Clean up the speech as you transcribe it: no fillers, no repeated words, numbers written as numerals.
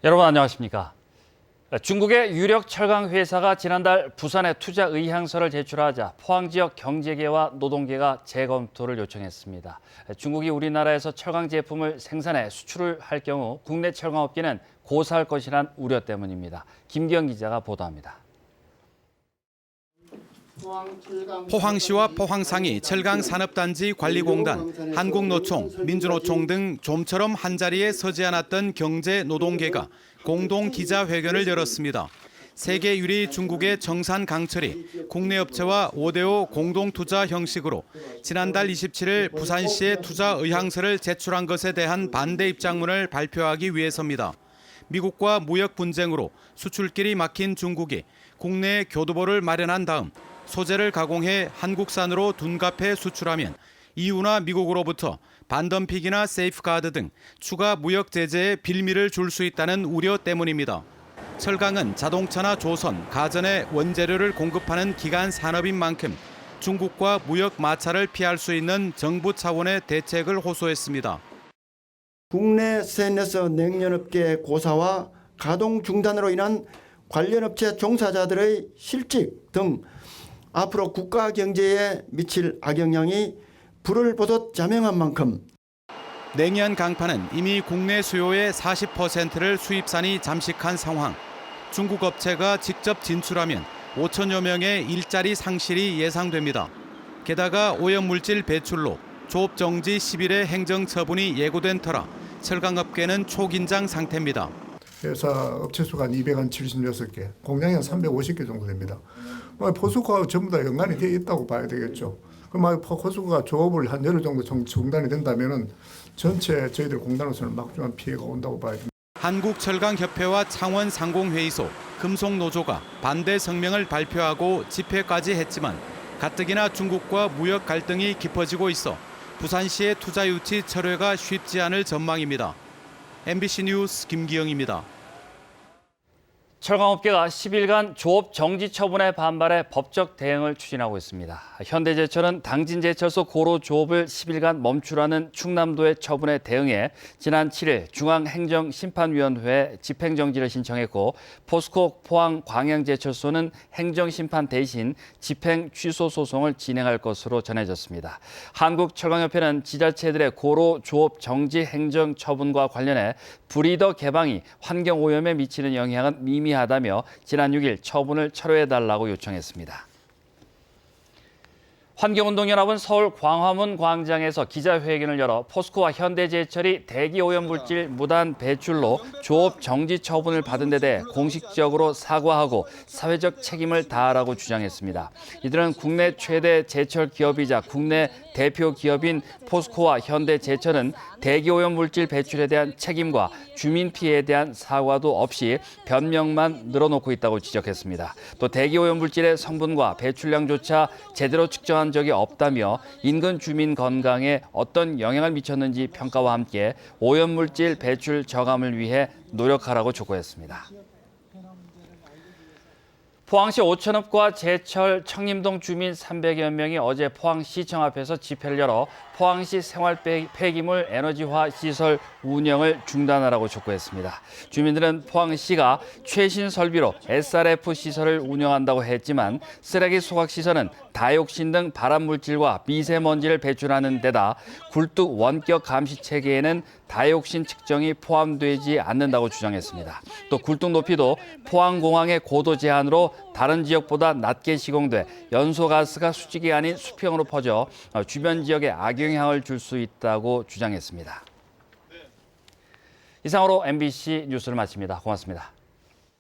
여러분 안녕하십니까? 중국의 유력 철강 회사가 지난달 부산에 투자 의향서를 제출하자 포항 지역 경제계와 노동계가 재검토를 요청했습니다. 중국이 우리나라에서 철강 제품을 생산해 수출을 할 경우 국내 철강업계는 고사할 것이란 우려 때문입니다. 김기영 기자가 보도합니다. 포항시와 포항상이 철강산업단지 관리공단, 한국노총, 민주노총 등 좀처럼 한자리에 서지 않았던 경제노동계가 공동 기자회견을 열었습니다. 세계 유리 중국의 정산 강철이 국내 업체와 5대5 공동투자 형식으로 지난달 27일 부산시에 투자 의향서를 제출한 것에 대한 반대 입장문을 발표하기 위해서입니다. 미국과 무역 분쟁으로 수출길이 막힌 중국이 국내에 교두보를 마련한 다음 소재를 가공해 한국산으로 둔갑해 수출하면 EU나 미국으로부터 반덤픽이나 세이프가드 등 추가 무역 제재에 빌미를 줄 수 있다는 우려 때문입니다. 철강은 자동차나 조선, 가전의 원재료를 공급하는 기간 산업인 만큼 중국과 무역 마찰을 피할 수 있는 정부 차원의 대책을 호소했습니다. 국내 스테인리스 냉연업계 고사와 가동 중단으로 인한 관련 업체 종사자들의 실직 등 앞으로 국가 경제에 미칠 악영향이 불을 보듯 자명한 만큼 냉연 강판은 이미 국내 수요의 40%를 수입산이 잠식한 상황. 중국 업체가 직접 진출하면 5천여 명의 일자리 상실이 예상됩니다. 게다가 오염물질 배출로 조업 정지 10일의 행정 처분이 예고된 터라 철강업계는 초긴장 상태입니다. 회사 업체 수가 한 276개, 공장이 한 350개 정도 됩니다. 포스코하고 전부 다 연관이 되어 있다고 봐야 되겠죠. 그럼 포스코가 조업을 한 열흘 정도 중단이 된다면은 전체 저희들 공단으로서는 막중한 피해가 온다고 봐야 됩니다. 한국철강협회와 창원상공회의소, 금속노조가 반대 성명을 발표하고 집회까지 했지만 가뜩이나 중국과 무역 갈등이 깊어지고 있어 부산시의 투자 유치 철회가 쉽지 않을 전망입니다. MBC 뉴스 김기영입니다. 철강업계가 10일간 조업 정지 처분에 반발해 법적 대응을 추진하고 있습니다. 현대제철은 당진제철소 고로 조업을 10일간 멈추라는 충남도의 처분에 대응해 지난 7일 중앙행정심판위원회에 집행정지를 신청했고 포스코 포항 광양제철소는 행정심판 대신 집행 취소 소송을 진행할 것으로 전해졌습니다. 한국철강협회는 지자체들의 고로 조업 정지 행정 처분과 관련해 브리더 개방이 환경오염에 미치는 영향은 미미하다며 지난 6일 처분을 철회해달라고 요청했습니다. 환경운동연합은 서울 광화문 광장에서 기자회견을 열어 포스코와 현대제철이 대기오염물질 무단 배출로 조업 정지 처분을 받은 데 대해 공식적으로 사과하고 사회적 책임을 다하라고 주장했습니다. 이들은 국내 최대 제철 기업이자 국내 대표 기업인 포스코와 현대제철은 대기오염물질 배출에 대한 책임과 주민 피해에 대한 사과도 없이 변명만 늘어놓고 있다고 지적했습니다. 또 대기오염물질의 성분과 배출량조차 제대로 측정한 적이 없다며 인근 주민 건강에 어떤 영향을 미쳤는지 평가와 함께 오염물질 배출 저감을 위해 노력하라고 촉구했습니다. 포항시 오천읍과 제철 청림동 주민 300여 명이 어제 포항시청 앞에서 집회를 열어 포항시 생활 폐기물 에너지화 시설 운영을 중단하라고 촉구했습니다. 주민들은 포항시가 최신 설비로 SRF 시설을 운영한다고 했지만 쓰레기 소각 시설은 다이옥신 등 발암물질과 미세먼지를 배출하는 데다 굴뚝 원격 감시 체계에는 다이옥신 측정이 포함되지 않는다고 주장했습니다. 또 굴뚝 높이도 포항공항의 고도 제한으로 다른 지역보다 낮게 시공돼 연소가스가 수직이 아닌 수평으로 퍼져 주변 지역에 악영향을 줄 수 있다고 주장했습니다. 이상으로 MBC 뉴스를 마칩니다. 고맙습니다.